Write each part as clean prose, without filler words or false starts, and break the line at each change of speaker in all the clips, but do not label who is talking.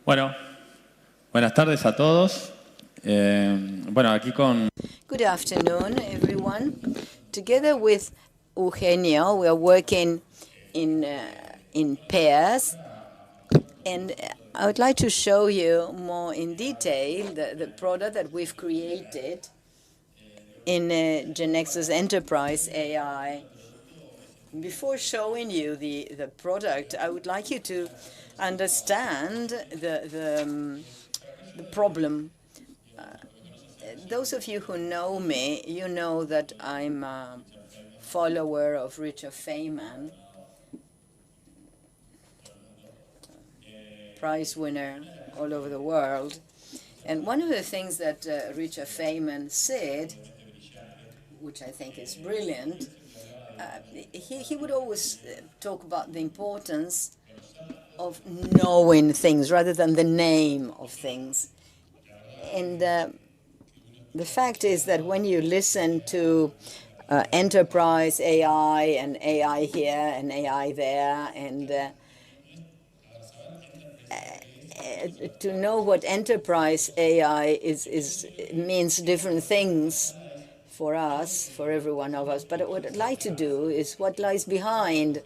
Bueno, buenas tardes a todos. Bueno, aquí con...
Good afternoon, everyone. Together with Eugenio, we are working in pairs, and I would like to show you more in detail the product that we've created in Genexus Enterprise AI. Before showing you the product, I would like you to understand the problem. Those of you who know me, you know that I'm a follower of Richard Feynman, prize winner all over the world. And one of the things that Richard Feynman said, which I think is brilliant, he would always talk about the importance of knowing things rather than the name of things. And the fact is that when you listen to enterprise AI and AI here and AI there, and to know what enterprise AI means different things for us, for every one of us. But what I'd like to do is what lies behind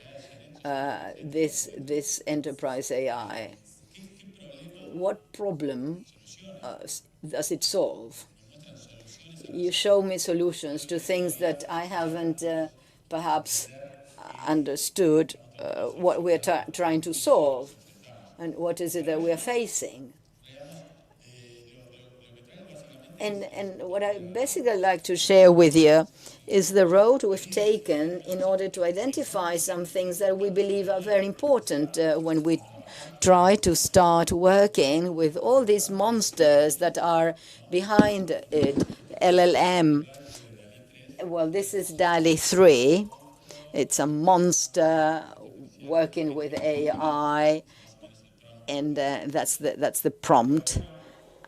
this enterprise AI. What problem does it solve? You show me solutions to things that I haven't perhaps understood what we're trying to solve and what is it that we're facing. And what I basically like to share with you is the road we've taken in order to identify some things that we believe are very important when we try to start working with all these monsters that are behind it. LLM. Well, this is DALI 3. It's a monster working with AI, and that's the prompt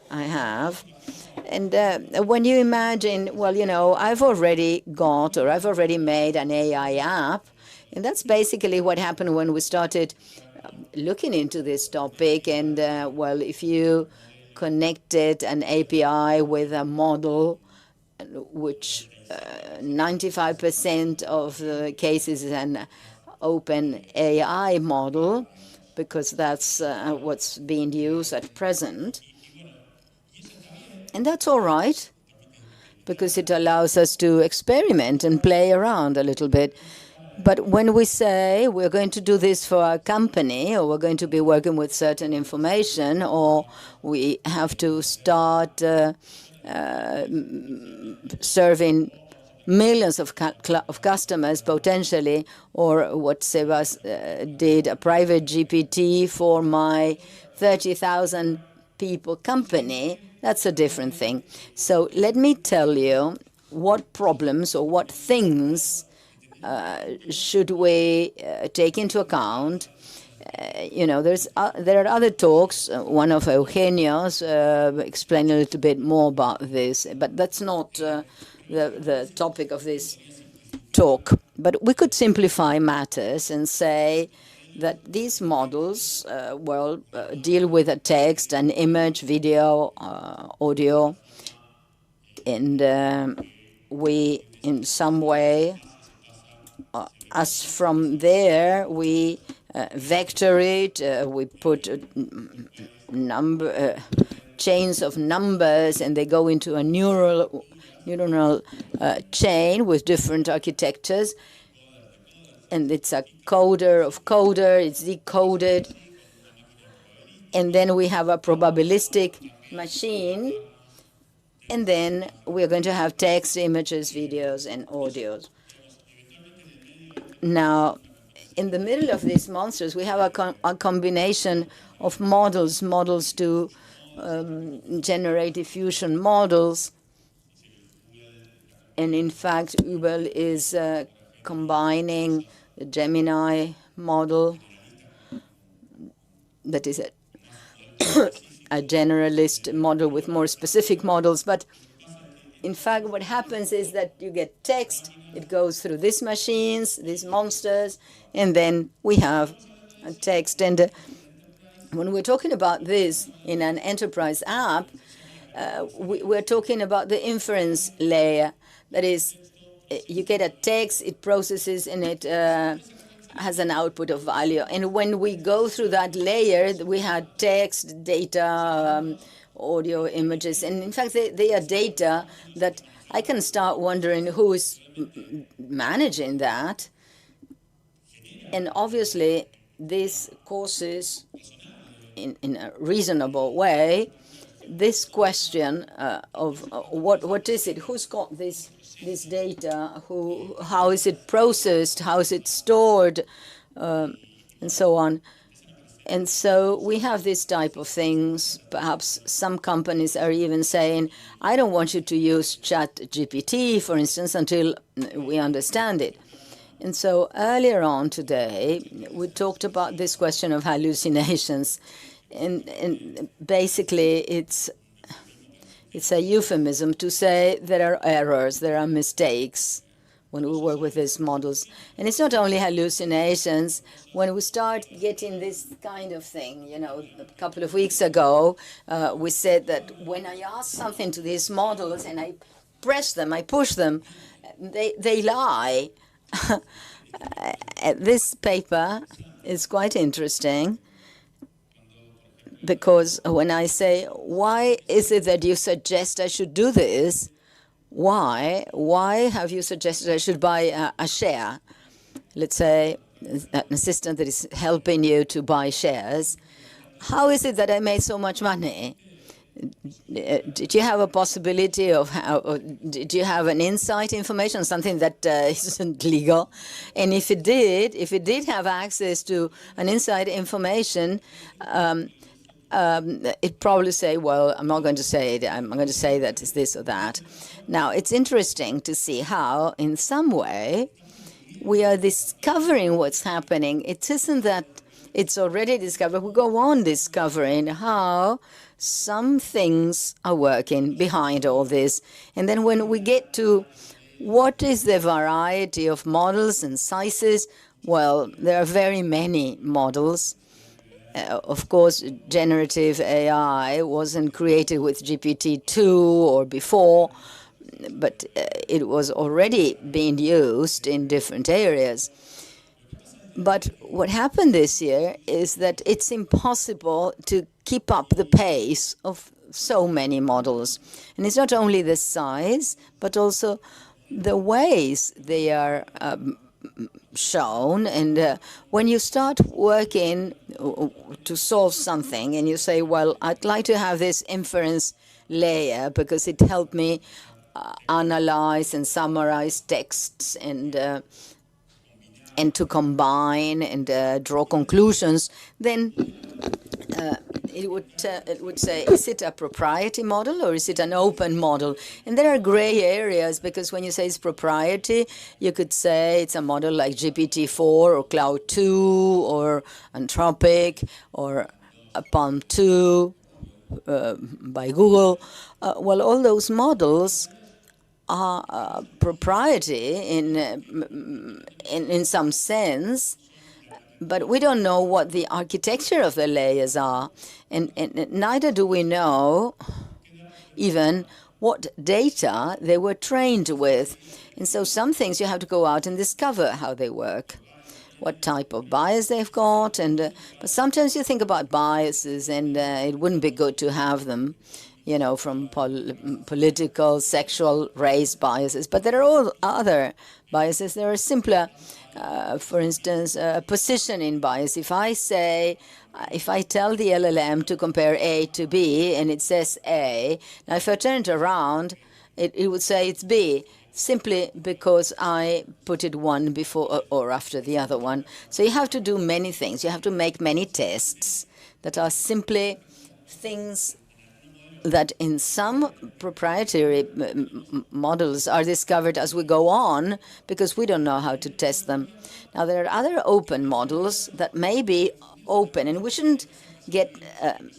I have. And when you imagine, well, you know, I've already made an AI app, and that's basically what happened when we started looking into this topic. And well, if you connected an API with a model, which 95% of the cases is an open AI model, because that's what's being used at present. And that's all right, because it allows us to experiment and play around a little bit. But when we say we're going to do this for our company, or we're going to be working with certain information, or we have to start serving millions of customers potentially, or what Sebas did, a private GPT for my 30,000 people company, that's a different thing. So let me tell you what problems or what things should we take into account. You know, there are other talks. One of Eugenio's explained a little bit more about this, but that's not the topic of this talk. But we could simplify matters and say that these models deal with a text, an image, video, audio, and we, in some way, as from there, we vector it, we put chains of numbers, and they go into a neuronal chain with different architectures. And it's a coder of coder, it's decoded. And then we have a probabilistic machine. And then we're going to have text, images, videos, and audios. Now, in the middle of these monsters, we have a combination of models to generate diffusion models. And in fact, Uber is combining the Gemini model, that is a generalist model with more specific models. But in fact, what happens is that you get text, it goes through these machines, these monsters, and then we have a text. And when we're talking about this in an enterprise app, we're talking about the inference layer. That is, you get a text, it processes, and it has an output of value. And when we go through that layer, we had text, data, audio, images. And in fact, they are data that I can start wondering who is managing that. And obviously, this causes, in a reasonable way, this question of what is it? Who's got this data? How is it processed? How is it stored? And so on. And so we have this type of things. Perhaps some companies are even saying, I don't want you to use ChatGPT, for instance, until we understand it. And so earlier on today, we talked about this question of hallucinations. And basically, it's a euphemism to say there are errors, there are mistakes when we work with these models. And it's not only hallucinations. When we start getting this kind of thing, a couple of weeks ago, we said that when I ask something to these models and I press them, I push them, they lie. This paper is quite interesting, because when I say, why is it that you suggest I should do this? Why have you suggested I should buy a share? Let's say an assistant that is helping you to buy shares. How is it that I made so much money? Did you have a possibility of did you have an insight information, something that isn't legal? And if it did have access to an inside information, it'd probably say, well, I'm not going to say it. I'm going to say that it's this or that. Now, it's interesting to see how, in some way, we are discovering what's happening. It isn't that it's already discovered. We go on discovering how some things are working behind all this. And then when we get to what is the variety of models and sizes, well, there are very many models. Of course, generative AI wasn't created with GPT-2 or before, but it was already being used in different areas. But what happened this year is that it's impossible to keep up the pace of so many models. And it's not only the size, but also the ways they are shown. And when you start working to solve something and you say, well, I'd like to have this inference layer because it helped me analyze and summarize texts and to combine and draw conclusions, then it would say, is it a proprietary model or is it an open model? And there are gray areas, because when you say it's proprietary, you could say it's a model like GPT-4 or Cloud 2 or Anthropic or Palm 2 by Google. Well, all those models are proprietary in some sense, but we don't know what the architecture of the layers are, and neither do we know even what data they were trained with. And so some things you have to go out and discover how they work, what type of bias they've got. And but sometimes you think about biases, and it wouldn't be good to have them, from political, sexual, race biases. But there are all other biases. There are simpler, for instance, positioning bias. If I tell the LLM to compare A to B and it says A, now if I turn it around, it would say it's B, simply because I put it one before or after the other one. So you have to do many things. You have to make many tests that are simply things that in some proprietary models are discovered as we go on, because we don't know how to test them. Now, there are other open models that may be open, and we shouldn't get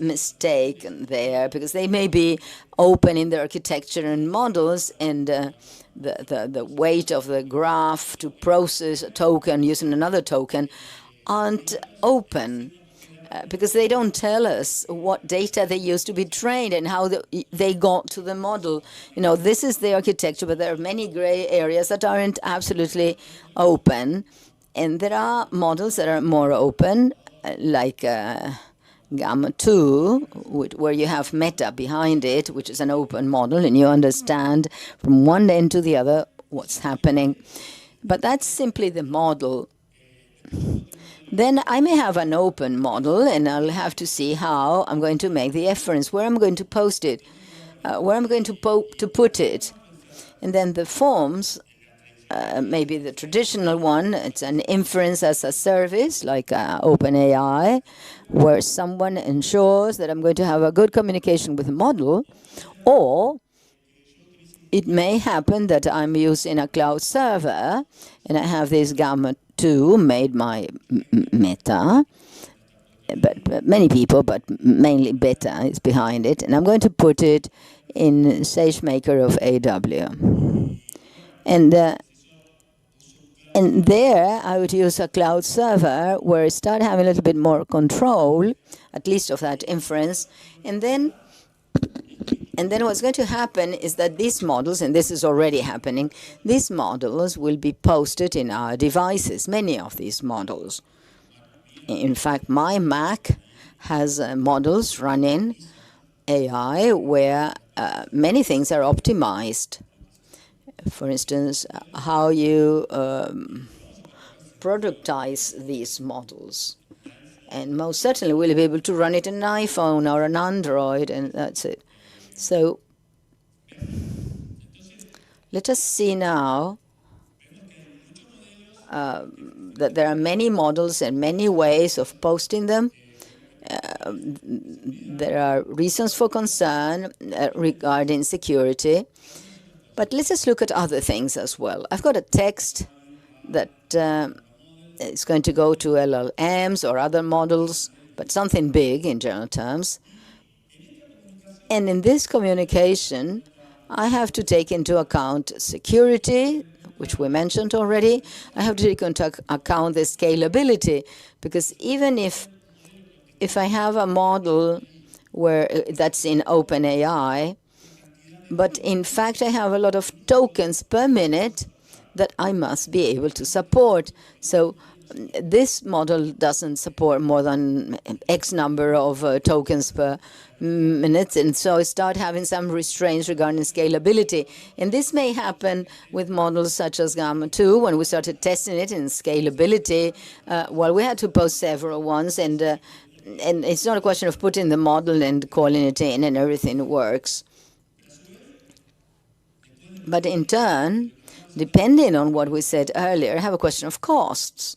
mistaken there, because they may be open in their architecture and models, and the weight of the graph to process a token using another token aren't open. because they don't tell us what data they used to be trained and how they got to the model. This is the architecture, but there are many gray areas that aren't absolutely open. And there are models that are more open, like Gamma 2, where you have meta behind it, which is an open model, and you understand from one end to the other what's happening. But that's simply the model. Then I may have an open model, and I'll have to see how I'm going to make the inference, where I'm going to post it, where I'm going to put it. And then the forms, maybe the traditional one, it's an inference as a service, like OpenAI, where someone ensures that I'm going to have a good communication with the model, or it may happen that I'm using a cloud server, and I have this Gamma 2 made by Meta, but many people, but mainly Beta is behind it, and I'm going to put it in SageMaker of AW. And there, I would use a cloud server where I start having a little bit more control, at least of that inference. And then what's going to happen is that these models, and this is already happening, these models will be posted in our devices, many of these models. In fact, my Mac has models running AI where many things are optimized. For instance, how you productize these models. And most certainly we'll be able to run it in an iPhone or an Android, and that's it. So let us see now that there are many models and many ways of posting them. There are reasons for concern regarding security. But let's just look at other things as well. I've got a text that is going to go to LLMs or other models, but something big in general terms. And in this communication, I have to take into account security, which we mentioned already. I have to take into account the scalability, because even if I have a model that's in OpenAI, but in fact, I have a lot of tokens per minute that I must be able to support. So this model doesn't support more than X number of tokens per minute. And so I start having some restraints regarding scalability. And this may happen with models such as Gamma 2. When we started testing it in scalability, well, we had to post several ones. And it's not a question of putting the model and calling it in and everything works. But in turn, depending on what we said earlier, I have a question of costs.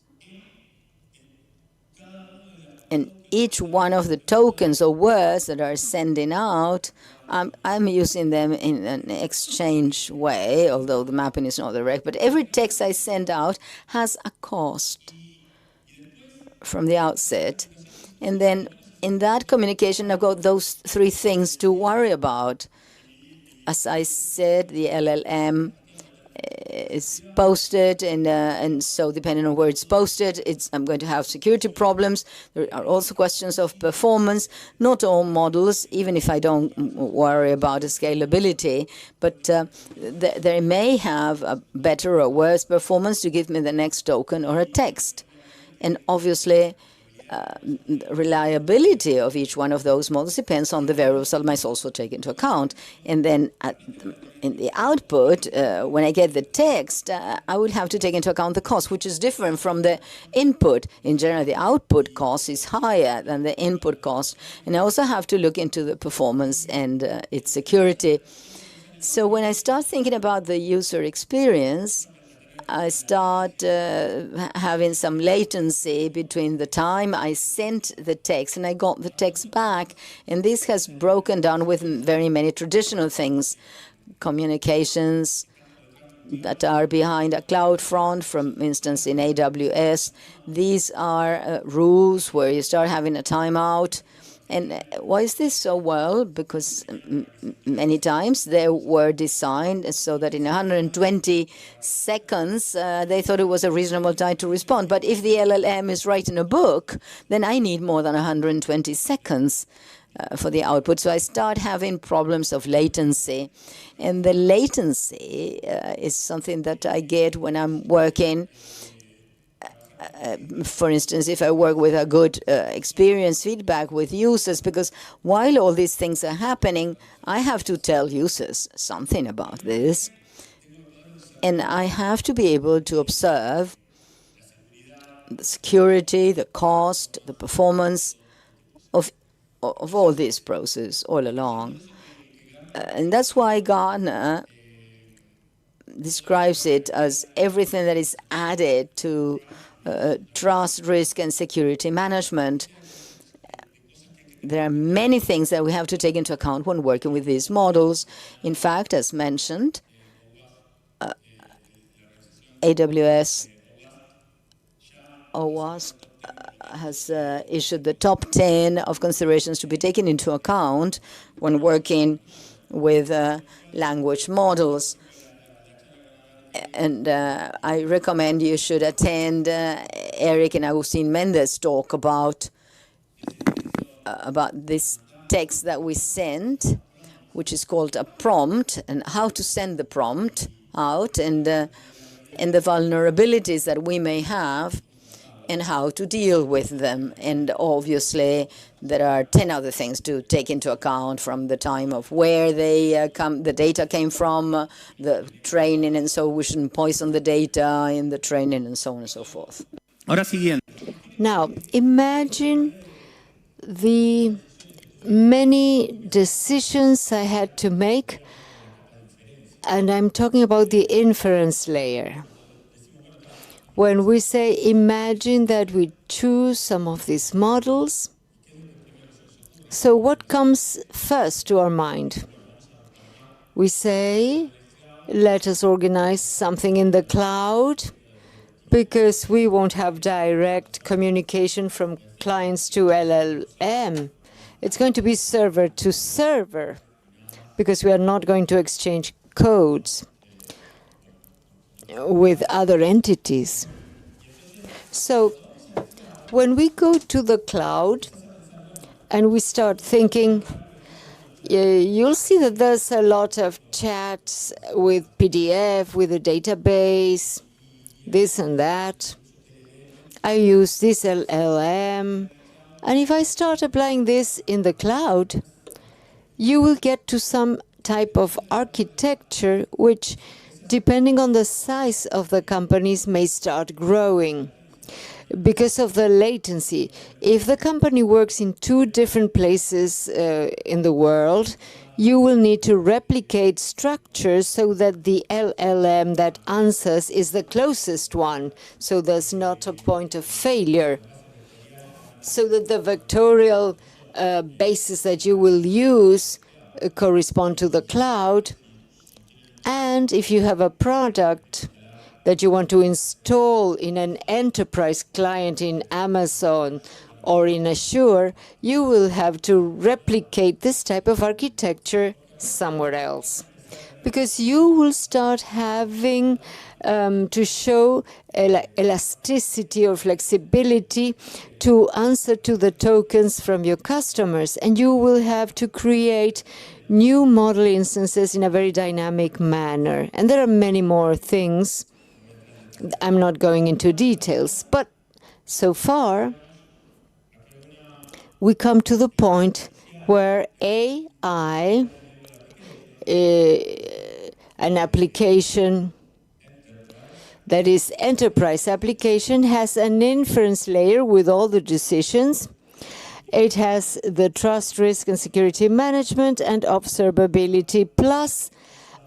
And each one of the tokens or words that are sending out, I'm using them in an exchange way, although the mapping is not direct. But every text I send out has a cost from the outset. And then in that communication, I've got those three things to worry about. As I said, the LLM is posted, and so depending on where it's posted, I'm going to have security problems. There are also questions of performance. Not all models, even if I don't worry about the scalability, but they may have a better or worse performance to give me the next token or a text. And obviously, reliability of each one of those models depends on the variables I must also take into account. And then in the output, when I get the text, I will have to take into account the cost, which is different from the input. In general, the output cost is higher than the input cost. And I also have to look into the performance and its security. So when I start thinking about the user experience, I start having some latency between the time I sent the text and I got the text back. And this has broken down with very many traditional things, communications that are behind a cloud front, for instance, in AWS. These are rules where you start having a timeout And why is this so? Well, because many times they were designed so that in 120 seconds they thought it was a reasonable time to respond. But if the LLM is writing a book, then I need more than 120 seconds for the output. So I start having problems of latency. And the latency is something that I get when I'm working. For instance, if I work with a good experience feedback with users, because while all these things are happening, I have to tell users something about this. And I have to be able to observe the security, the cost, the performance of all this process all along. And that's why Gartner describes it as everything that is added to trust, risk, and security management. There are many things that we have to take into account when working with these models. In fact, as mentioned, AWS OWASP has issued the top 10 of considerations to be taken into account when working with language models. And I recommend you should attend Eric and Agustin Mendez talk about this text that we sent, which is called a prompt, and how to send the prompt out, and the vulnerabilities that we may have, and how to deal with them. And obviously, there are 10 other things to take into account, from the time of where the data came from, the training, and so we shouldn't poison the data in the training, and so on and so forth.
Ahora siguiente.
Now, imagine the many decisions I had to make, and I'm talking about the inference layer. When we say imagine that we choose some of these models, so what comes first to our mind? We say, let us organize something in the cloud, because we won't have direct communication from clients to LLM. It's going to be server to server, because we are not going to exchange codes with other entities. So when we go to the cloud and we start thinking, you'll see that there's a lot of chats with PDF, with a database, this and that. I use this LLM. And if I start applying this in the cloud, you will get to some type of architecture which, depending on the size of the companies, may start growing because of the latency. If the company works in 2 different places in the world, you will need to replicate structures so that the LLM that answers is the closest one, so there's not a point of failure, so that the vectorial basis that you will use correspond to the cloud. And if you have a product that you want to install in an enterprise client in Amazon or in Azure, you will have to replicate this type of architecture somewhere else, because you will start having to show elasticity or flexibility to answer to the tokens from your customers, and you will have to create new model instances in a very dynamic manner. And there are many more things. I'm not going into details, but so far we come to the point where AI, an application that is enterprise application, has an inference layer with all the decisions. It has the trust, risk, and security management and observability, plus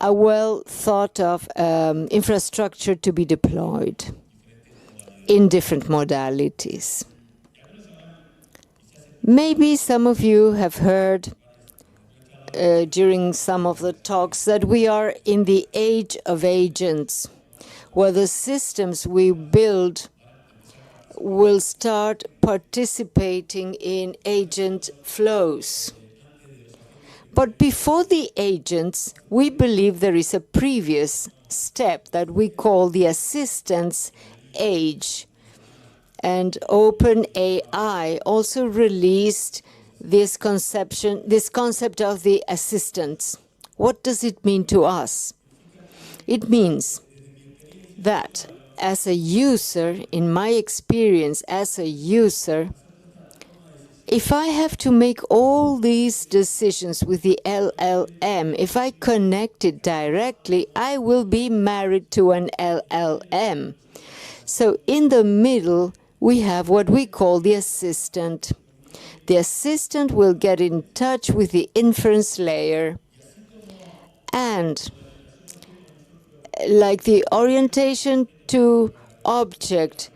a well-thought-of infrastructure to be deployed in different modalities. Maybe some of you have heard during some of the talks that we are in the age of agents, where the systems we build will start participating in agent flows. But before the agents, we believe there is a previous step that we call the assistance age. And OpenAI also released this concept of the assistants. What does it mean to us? It means that as a user, in my experience as a user, if I have to make all these decisions with the LLM, if I connect it directly, I will be married to an LLM. So in the middle, we have what we call the assistant. The assistant will get in touch with the inference layer. And like the orientation to object,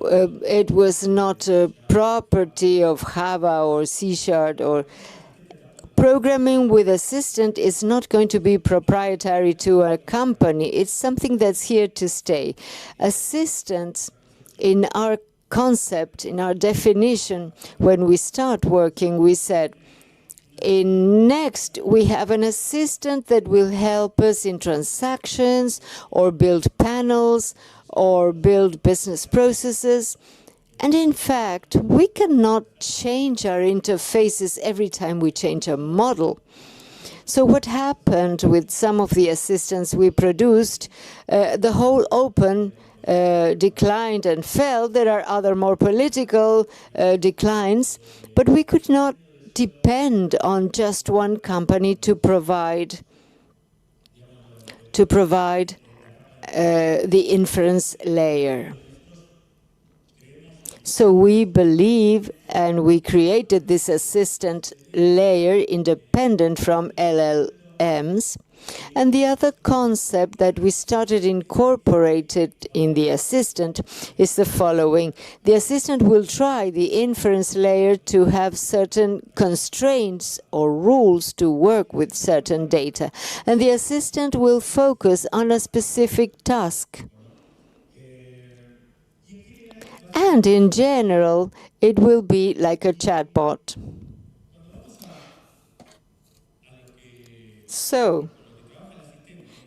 it was not a property of Java or C# or programming with assistant is not going to be proprietary to a company. It's something that's here to stay. Assistants, in our concept, in our definition, when we start working, we said, next, we have an assistant that will help us in transactions or build panels or build business processes. And in fact, we cannot change our interfaces every time we change a model. So what happened with some of the assistants we produced, the whole open declined and fell. There are other more political declines, but we could not depend on just one company to provide the inference layer. So we believe, and we created this assistant layer independent from LLMs. And the other concept that we started incorporated in the assistant is the following. The assistant will try the inference layer to have certain constraints or rules to work with certain data. And the assistant will focus on a specific task. And in general, it will be like a chatbot. So,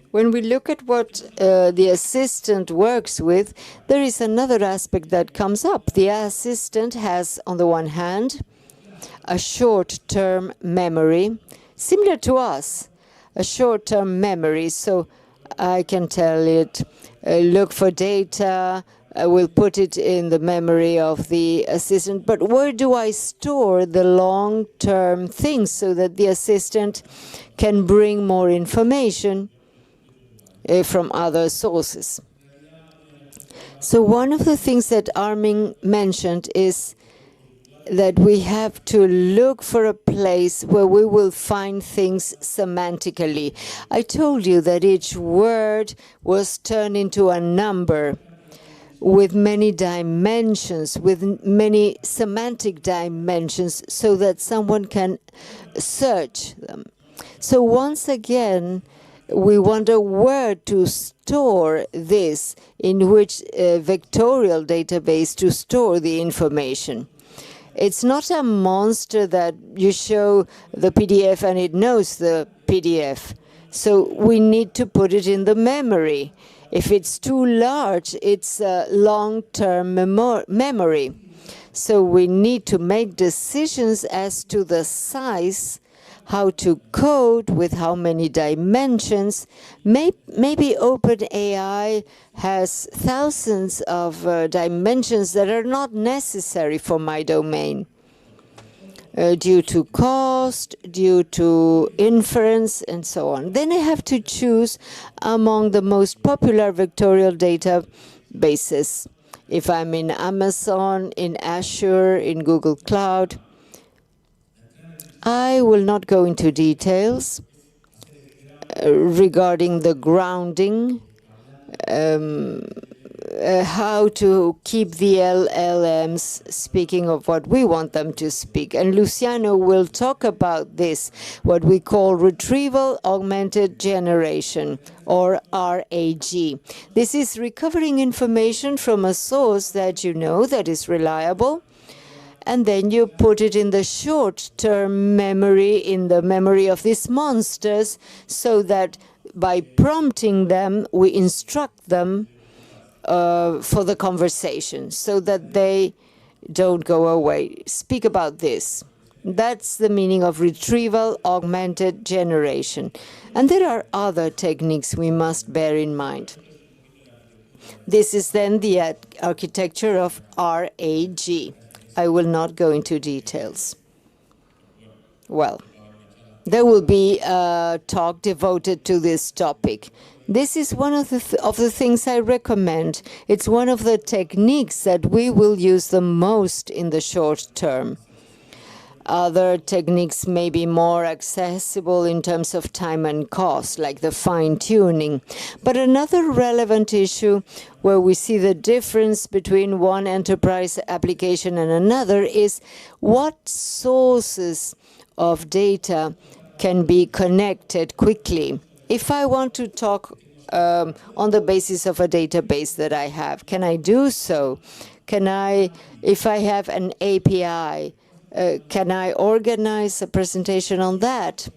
when we look at what the assistant works with, there is another aspect that comes up. The assistant has, on the one hand, a short-term memory, similar to us, a short-term memory. So I can tell it, look for data, I will put it in the memory of the assistant. But where do I store the long-term things so that the assistant can bring more information from other sources? So one of the things that Armin mentioned is that we have to look for a place where we will find things semantically. I told you that each word was turned into a number with many dimensions, with many semantic dimensions, so that someone can search them. So once again, we wonder where to store this, in which vectorial database to store the information. It's not a monster that you show the PDF and it knows the PDF. So we need to put it in the memory. If it's too large, it's a long-term memory. So we need to make decisions as to the size, how to code with how many dimensions. Maybe OpenAI has thousands of dimensions that are not necessary for my domain. Due to cost, due to inference, and so on. Then I have to choose among the most popular vectorial databases. If I'm in Amazon, in Azure, in Google Cloud, I will not go into details regarding the grounding how to keep the LLMs speaking of what we want them to speak. And Luciano will talk about this, what we call retrieval augmented generation, or RAG. This is recovering information from a source that you know that is reliable, and then you put it in the short-term memory, in the memory of these monsters, so that by prompting them, we instruct them for the conversation, so that they don't go away. Speak about this. That's the meaning of retrieval augmented generation. And there are other techniques we must bear in mind. This is then the architecture of RAG. I will not go into details. Well, there will be a talk devoted to this topic. This is one of the things I recommend. It's one of the techniques that we will use the most in the short term. Other techniques may be more accessible in terms of time and cost, like the fine-tuning. But another relevant issue where we see the difference between one enterprise application and another is what sources of data can be connected quickly. If I want to talk on the basis of a database that I have, can I do so? Can I, if I have an API, can I organize a presentation on that?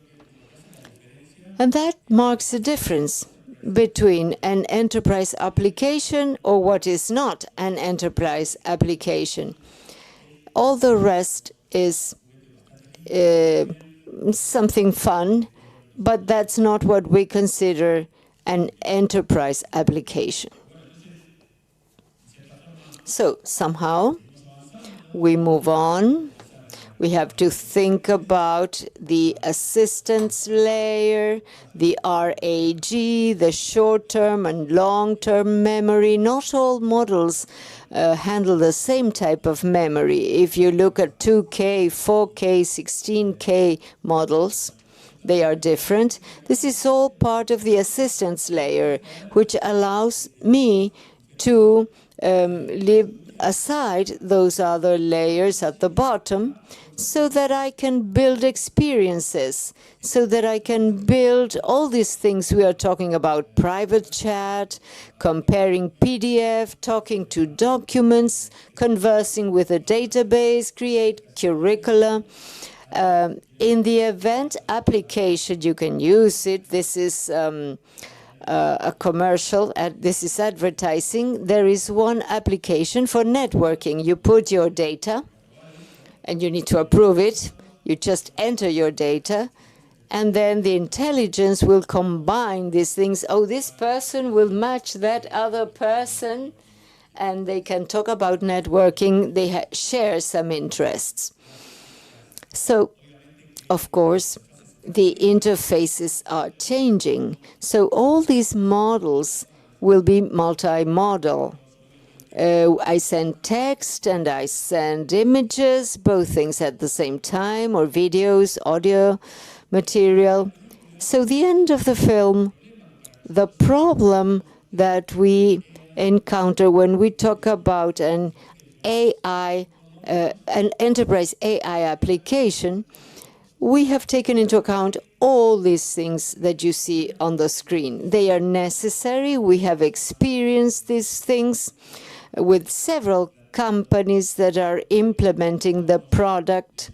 And that marks a difference between an enterprise application or what is not an enterprise application. All the rest is something fun, but that's not what we consider an enterprise application. So somehow we move on. We have to think about the assistance layer, the RAG, the short-term and long-term memory. Not all models handle the same type of memory. If you look at 2K, 4K, 16K models, they are different. This is all part of the assistance layer, which allows me to leave aside those other layers at the bottom so that I can build experiences, so that I can build all these things we are talking about: private chat, comparing PDF, talking to documents, conversing with a database, create curricula. In the event application, you can use it. This is a commercial, this is advertising. There is one application for networking. You put your data, and you need to approve it. You just enter your data, and then the intelligence will combine these things. Oh, this person will match that other person, and they can talk about networking. They share some interests. So, of course, the interfaces are changing. So all these models will be multimodal. I send text and I send images, both things at the same time, or videos, audio material. So the end of the film, the problem that we encounter when we talk about an AI, an enterprise AI application, we have taken into account all these things that you see on the screen. They are necessary. We have experienced these things with several companies that are implementing the product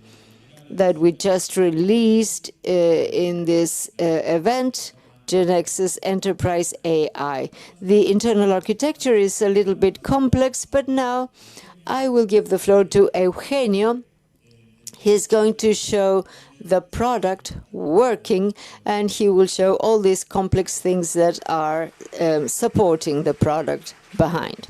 that we just released in this event, Genexus Enterprise AI. The internal architecture is a little bit complex, but now I will give the floor to Eugenio. He's going to show the product working, and he will show all these complex things that are supporting the product behind.